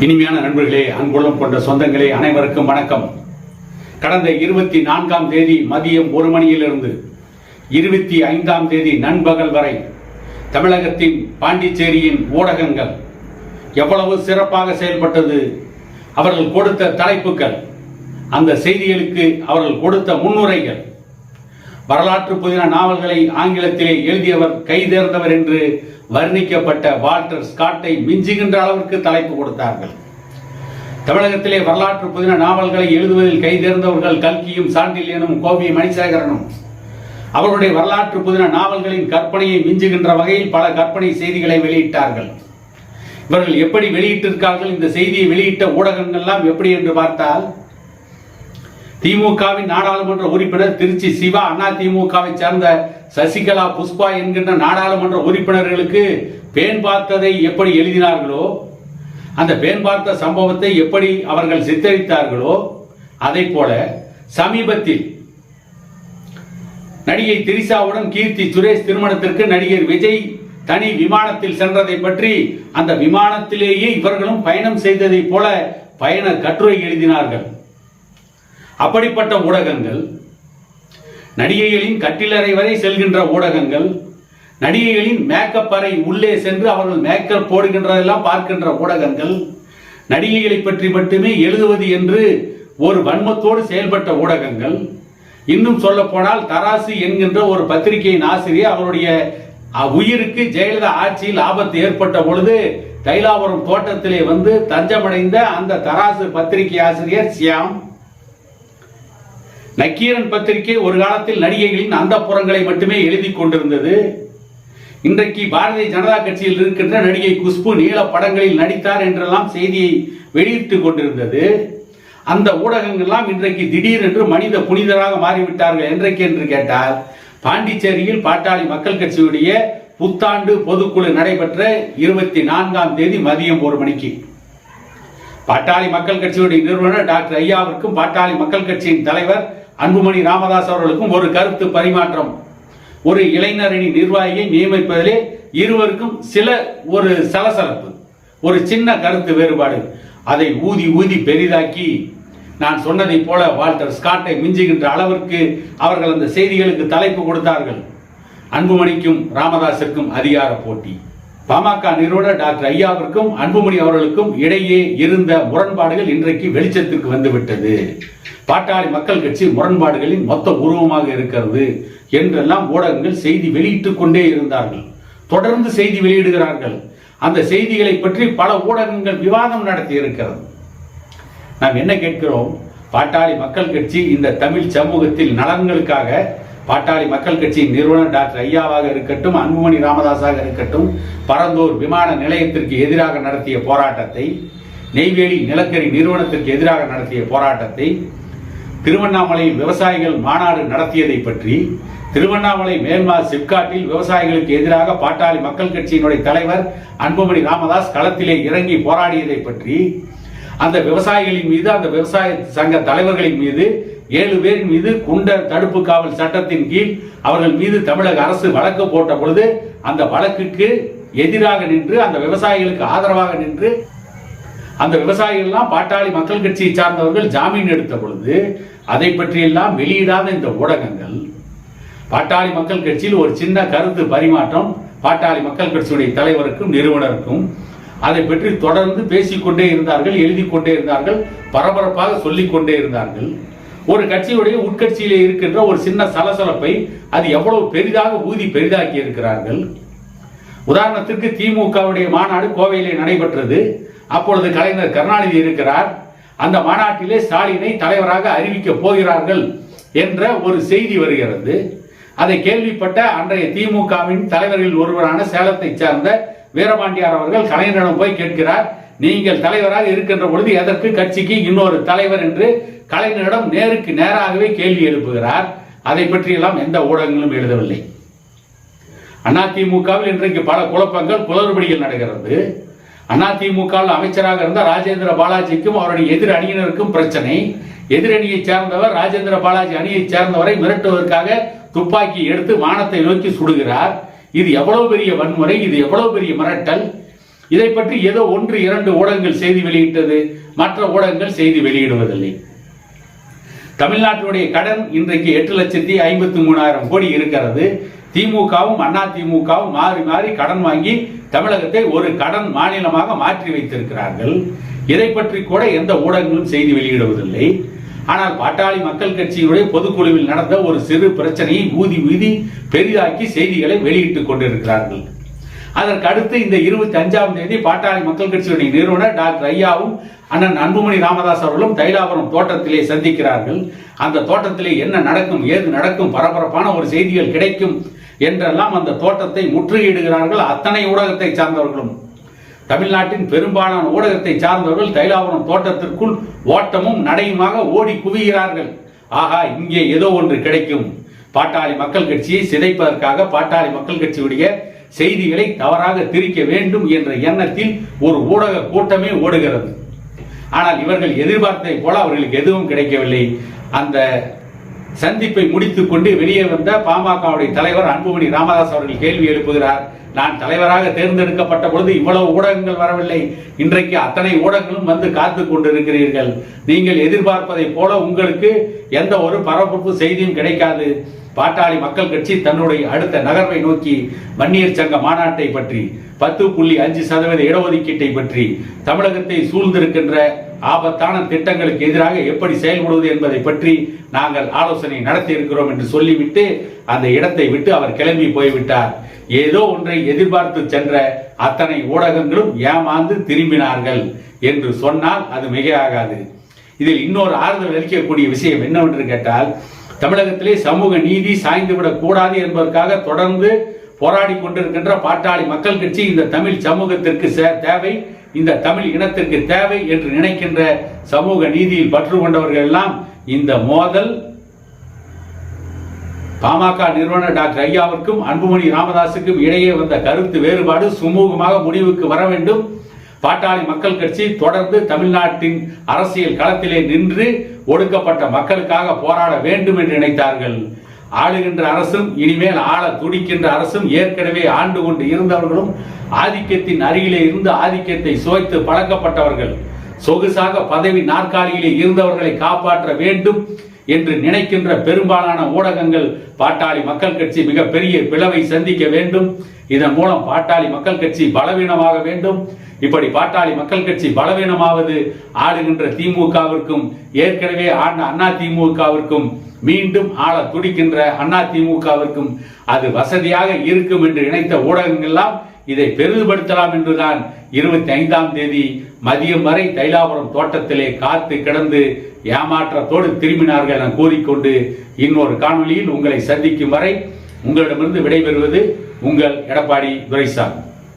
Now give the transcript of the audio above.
இனிமையான நண்பர்களே, அன்புள்ளம் கொண்ட சொந்தங்களே, அனைவருக்கும் வணக்கம். கடந்த 24ஆம் தேதி மதியம் 1 மணியிலிருந்து 25ஆம் தேதி நண்பகல் வரை தமிழகத்தின் பாண்டிச்சேரியின் ஊடகங்கள் எவ்வளவு சிறப்பாக செயல்பட்டது, அவர்கள் கொடுத்த தலைப்புகள், அந்த செய்திகளுக்கு அவர்கள் கொடுத்த முன்னுரைகள், வரலாற்று புதின நாவல்களை ஆங்கிலத்திலே எழுதியவர் கைதேர்ந்தவர் என்று வர்ணிக்கப்பட்ட வால்டர் ஸ்காட்டை மிஞ்சுகின்ற அளவிற்கு தலைப்பு கொடுத்தார்கள். தமிழகத்திலே வரலாற்று புதின நாவல்களை எழுதுவதில் கைதேர்ந்தவர்கள் கல்கியும் சாண்டில்யனும் கோபி மணிசேகரனும் அவர்களுடைய வரலாற்று புதின நாவல்களின் கற்பனையை மிஞ்சுகின்ற வகையில் பல கற்பனை செய்திகளை வெளியிட்டார்கள். இவர்கள் எப்படி வெளியிட்டிருக்கார்கள், இந்த செய்தியை வெளியிட்ட ஊடகங்கள்லாம் எப்படி என்று பார்த்தால், திமுகவின் நாடாளுமன்ற உறுப்பினர் திருச்சி சிவா, அதிமுகவை சேர்ந்த சசிகலா, புஷ்பா என்கின்ற நாடாளுமன்ற உறுப்பினர்களுக்கு பேன் பார்த்ததை எப்படி எழுதினார்களோ, அந்த பேன் பார்த்த சம்பவத்தை எப்படி அவர்கள் சித்தரித்தார்களோ, அதை போல சமீபத்தில் நடிகை திரிசாவுடன் கீர்த்தி சுரேஷ் திருமணத்திற்கு நடிகர் விஜய் தனி விமானத்தில் சென்றதை பற்றி அந்த விமானத்திலேயே இவர்களும் பயணம் செய்ததை போல பயண கட்டுரை எழுதினார்கள். அப்படிப்பட்ட ஊடகங்கள், நடிகைகளின் கட்டிலறை வரை செல்கின்ற ஊடகங்கள், நடிகைகளின் மேக்கப் அறை உள்ளே சென்று அவர்கள் மேக்கப் போடுகின்றதெல்லாம் பார்க்கின்ற ஊடகங்கள், நடிகைகளை பற்றி மட்டுமே எழுதுவது என்று ஒரு வன்மத்தோடு செயல்பட்ட ஊடகங்கள், இன்னும் சொல்ல போனால் தராசு என்கின்ற ஒரு பத்திரிகையின் ஆசிரியர் அவருடைய உயிருக்கு ஜெயலலிதா ஆட்சியில் ஆபத்து ஏற்பட்ட பொழுது தைலாபுரம் தோட்டத்திலே வந்து தஞ்சமடைந்த அந்த தராசு பத்திரிகை ஆசிரியர் சியாம், நக்கீரன் பத்திரிகை ஒரு காலத்தில் நடிகைகளின் அந்த புறங்களை மட்டுமே எழுதி கொண்டிருந்தது. இன்றைக்கு பாரதிய ஜனதா கட்சியில் இருக்கின்ற நடிகை குஷ்பு நீல படங்களில் நடித்தார் என்றெல்லாம் செய்தியை வெளியிட்டுக் கொண்டிருந்தது. அந்த ஊடகங்கள்லாம் இன்றைக்கு திடீரென்று மனித புனிதராக மாறிவிட்டார்கள். என்றைக்கு என்று கேட்டால், பாண்டிச்சேரியில் பாட்டாளி மக்கள் கட்சியுடைய புத்தாண்டு பொதுக்குழு நடைபெற்ற 24ஆம் தேதி மதியம் 1 மணிக்கு பாட்டாளி மக்கள் கட்சியுடைய நிறுவனர் டாக்டர் ஐயாவிற்கும் பாட்டாளி மக்கள் கட்சியின் தலைவர் அன்புமணி ராமதாஸ் அவர்களுக்கும் ஒரு கருத்து பரிமாற்றம். ஒரு இளைஞரணி நிர்வாகியை நியமிப்பதிலே இருவருக்கும் ஒரு சலசலப்பு, ஒரு சின்ன கருத்து வேறுபாடு. அதை ஊதி ஊதி பெரிதாக்கி நான் சொன்னதை போல வால்டர் ஸ்காட்டை மிஞ்சுகின்ற அளவிற்கு அவர்கள் அந்த செய்திகளுக்கு தலைப்பு கொடுத்தார்கள். அன்புமணிக்கும் ராமதாஸிற்கும் அதிகார போட்டி. பாமக நிறுவனர் டாக்டர் ஐயாவிற்கும் அன்புமணி அவர்களுக்கும் இடையே இருந்த முரண்பாடுகள் இன்றைக்கு வெளிச்சத்திற்கு வந்துவிட்டது. பாட்டாளி மக்கள் கட்சி முரண்பாடுகளின் மொத்த உருவமாக இருக்கிறது என்றெல்லாம் ஊடகங்கள் செய்தி வெளியிட்டுக் கொண்டே இருந்தார்கள். தொடர்ந்து செய்தி வெளியிடுகிறார்கள். அந்த செய்திகளை பற்றி பல ஊடகங்கள் விவாதம் நடத்தி இருக்கிறது. நாம் என்ன கேட்கிறோம்? பாட்டாளி மக்கள் கட்சி இந்த தமிழ் சமூகத்தில் நலன்களுக்காக பாட்டாளி மக்கள் கட்சியின் நிறுவனர் டாக்டர் ஐயாவாக இருக்கட்டும், அன்புமணி ராமதாஸாக இருக்கட்டும், பரந்தூர் விமான நிலையத்திற்கு எதிராக நடத்திய போராட்டத்தை, நெய்வேலி நிலக்கரி நிறுவனத்திற்கு எதிராக நடத்திய போராட்டத்தை, திருவண்ணாமலையில் விவசாயிகள் மாநாடு நடத்தியதை பற்றி, திருவண்ணாமலை மேல்மார் சிப்காட்டில் விவசாயிகளுக்கு எதிராக பாட்டாளி மக்கள் கட்சியினுடைய தலைவர் அன்புமணி ராமதாஸ் களத்திலே இறங்கி போராடியதை பற்றி, அந்த விவசாயிகளின் மீது, அந்த விவசாய சங்க தலைவர்களின் மீது 7 பேரின் மீது குண்டர் தடுப்பு காவல் சட்டத்தின் கீழ் அவர்கள் மீது தமிழக அரசு வழக்கு போட்ட பொழுது அந்த வழக்குக்கு எதிராக நின்று, அந்த விவசாயிகளுக்கு ஆதரவாக நின்று, அந்த விவசாயிகள்லாம் பாட்டாளி மக்கள் கட்சியை சார்ந்தவர்கள் ஜாமீன் எடுத்த பொழுது அதை பற்றியெல்லாம் வெளியிடாத இந்த ஊடகங்கள், பாட்டாளி மக்கள் கட்சியில் ஒரு சின்ன கருத்து பரிமாற்றம் பாட்டாளி மக்கள் கட்சியுடைய தலைவருக்கும் நிறுவனருக்கும், அதை பற்றி தொடர்ந்து பேசிக்கொண்டே இருந்தார்கள், எழுதி கொண்டே இருந்தார்கள், பரபரப்பாக சொல்லிக் கொண்டே இருந்தார்கள். ஒரு கட்சியுடைய உட்கட்சியிலே இருக்கின்ற ஒரு சின்ன சலசலப்பை அது எவ்வளவு பெரிதாக ஊதி பெரிதாக்கி இருக்கிறார்கள். உதாரணத்திற்கு திமுகவுடைய மாநாடு கோவையிலே நடைபெற்றது. அப்பொழுது கலைஞர் கருணாநிதி இருக்கிறார். அந்த மாநாட்டிலே ஸ்டாலினை தலைவராக அறிவிக்க போகிறார்கள் என்ற ஒரு செய்தி வருகிறது. அதை கேள்விப்பட்ட அன்றைய திமுகவின் தலைவர்கள் ஒருவரான சேலத்தை சார்ந்த வீரபாண்டியார் அவர்கள் கலைஞரிடம் போய் கேட்கிறார், நீங்கள் தலைவராக இருக்கின்ற பொழுது எதற்கு கட்சிக்கு இன்னொரு தலைவர் என்று கலைஞரிடம் நேருக்கு நேராகவே கேள்வி எழுப்புகிறார். அதை பற்றியெல்லாம் எந்த ஊடகங்களும் எழுதவில்லை. அதிமுகவில் இன்றைக்கு பல குழப்பங்கள், குளறுபடிகள் நடக்கிறது. அதிமுகவில் அமைச்சராக இருந்த ராஜேந்திர பாலாஜிக்கும் அவருடைய எதிர் அணியினருக்கும் பிரச்சனை. எதிரணியை சேர்ந்தவர் ராஜேந்திர பாலாஜி அணியை சேர்ந்தவரை மிரட்டுவதற்காக துப்பாக்கி எடுத்து வானத்தை நோக்கி சுடுகிறார். இது எவ்வளவு பெரிய வன்முறை, இது எவ்வளவு பெரிய மிரட்டல். இதை பற்றி ஏதோ 1-2 ஊடகங்கள் செய்தி வெளியிட்டது, மற்ற ஊடகங்கள் செய்தி வெளியிடுவதில்லை. தமிழ்நாட்டினுடைய கடன் இன்றைக்கு 8,53,000 கோடி இருக்கிறது. திமுகவும் அதிமுகவும் மாறி மாறி கடன் வாங்கி தமிழகத்தை ஒரு கடன் மாநிலமாக மாற்றி வைத்திருக்கிறார்கள். இதை பற்றி கூட எந்த ஊடகங்களும் செய்தி வெளியிடுவதில்லை. ஆனால் பாட்டாளி மக்கள் கட்சியினுடைய பொதுக்குழுவில் நடந்த ஒரு சிறு பிரச்சனையை ஊதி பெரிதாக்கி செய்திகளை வெளியிட்டுக் கொண்டிருக்கிறார்கள். அதற்கு அடுத்து இந்த 25ஆம் தேதி பாட்டாளி மக்கள் கட்சியுடைய நிறுவனர் டாக்டர் ஐயாவும் அண்ணன் அன்புமணி ராமதாஸ் அவர்களும் தைலாபுரம் தோட்டத்திலே சந்திக்கிறார்கள். அந்த தோட்டத்திலே என்ன நடக்கும், ஏது நடக்கும், பரபரப்பான ஒரு செய்திகள் கிடைக்கும் என்றெல்லாம் அந்த தோட்டத்தை முற்றுகையிடுகிறார்கள். அத்தனை ஊடகத்தை சார்ந்தவர்களும், தமிழ்நாட்டின் பெரும்பாலான ஊடகத்தை சார்ந்தவர்கள் தைலாபுரம் தோட்டத்திற்குள் ஓட்டமும் நடையுமாக ஓடி குவிகிறார்கள். ஆகா, இங்கே ஏதோ ஒன்று கிடைக்கும், பாட்டாளி மக்கள் கட்சியை சிதைப்பதற்காக பாட்டாளி மக்கள் கட்சியுடைய செய்திகளை தவறாக திரிக்க வேண்டும் என்ற எண்ணத்தில் ஒரு ஊடக கூட்டமே ஓடுகிறது. ஆனால் இவர்கள் எதிர்பார்த்ததை போல அவர்களுக்கு எதுவும் கிடைக்கவில்லை. அந்த சந்திப்பை முடித்துக் கொண்டு வெளியே வந்த பாமகவுடைய தலைவர் அன்புமணி ராமதாஸ் அவர்கள் கேள்வி எழுப்புகிறார். நான் தலைவராக தேர்ந்தெடுக்கப்பட்ட பொழுது இவ்வளவு ஊடகங்கள் வரவில்லை, இன்றைக்கு அத்தனை ஊடகங்களும் வந்து காத்து கொண்டிருக்கிறீர்கள். நீங்கள் எதிர்பார்ப்பதை போல உங்களுக்கு எந்த ஒரு பரபரப்பு செய்தியும் கிடைக்காது. பாட்டாளி மக்கள் கட்சி தன்னுடைய அடுத்த நகர்வை நோக்கி வன்னியர் சங்க மாநாட்டை பற்றி, 10.5% இடஒதுக்கீட்டை பற்றி, தமிழகத்தை சூழ்ந்திருக்கின்ற ஆபத்தான திட்டங்களுக்கு எதிராக எப்படி செயல்படுவது என்பதை பற்றி நாங்கள் ஆலோசனை நடத்தி இருக்கிறோம் என்று சொல்லிவிட்டு அந்த இடத்தை விட்டு அவர் கிளம்பி போய்விட்டார். ஏதோ ஒன்றை எதிர்பார்த்து சென்ற அத்தனை ஊடகங்களும் ஏமாந்து திரும்பினார்கள் என்று சொன்னால் அது மிகையாகாது. இதில் இன்னொரு ஆறுதல் அளிக்கக்கூடிய விஷயம் என்னவென்று கேட்டால், தமிழகத்திலே சமூக நீதி சாய்ந்துவிடக் கூடாது என்பதற்காக தொடர்ந்து போராடி கொண்டிருக்கின்ற பாட்டாளி மக்கள் கட்சி இந்த தமிழ் சமூகத்திற்கு தேவை, இந்த தமிழ் இனத்திற்கு தேவை என்று நினைக்கின்ற சமூக நீதியில் பற்று கொண்டவர்கள் எல்லாம் இந்த மோதல் பாமக நிறுவனர் டாக்டர் ஐயாவிற்கும் அன்புமணி ராமதாசுக்கும் இடையே வந்த கருத்து வேறுபாடு சுமூகமாக முடிவுக்கு வர வேண்டும். பாட்டாளி மக்கள் கட்சி தொடர்ந்து தமிழ்நாட்டின் அரசியல் களத்திலே நின்று ஒடுக்கப்பட்ட மக்களுக்காக போராட வேண்டும் என்று நினைத்தார்கள். ஆளுகின்ற அரசும் இனிமேல் ஆள துடிக்கின்ற அரசும் ஏற்கனவே ஆண்டு கொண்டு இருந்தவர்களும் ஆதிக்கத்தின் அருகிலே இருந்து ஆதிக்கத்தை சுவைத்து பழக்கப்பட்டவர்கள், சொகுசாக பதவி நாற்காலியிலே இருந்தவர்களை காப்பாற்ற வேண்டும் என்று நினைக்கின்ற பெரும்பாலான ஊடகங்கள் பாட்டாளி மக்கள் கட்சி மிகப்பெரிய பிளவை சந்திக்க வேண்டும். இதன் மூலம் பாட்டாளி மக்கள் கட்சி பலவீனமாக வேண்டும். இப்படி பாட்டாளி மக்கள் கட்சி பலவீனமாவது ஆளுகின்ற திமுகவிற்கும் ஏற்கனவே ஆண்ட அண்ணா திமுகவிற்கும் மீண்டும் ஆள துடிக்கின்ற அண்ணா திமுகவிற்கும் அது வசதியாக இருக்கும் என்று நினைத்த ஊடகங்கள்லாம் இதை பெரிதுபடுத்தலாம் என்றுதான் 25ஆம் தேதி மதியம் வரை தைலாபுரம் தோட்டத்திலே காத்து கிடந்து ஏமாற்றத்தோடு திரும்பினார்கள் என கூறிக்கொண்டு இன்னொரு காணொலியில் உங்களை சந்திக்கும் வரை உங்களிடமிருந்து விடைபெறுவது உங்கள் எடப்பாடி துரைசாமி.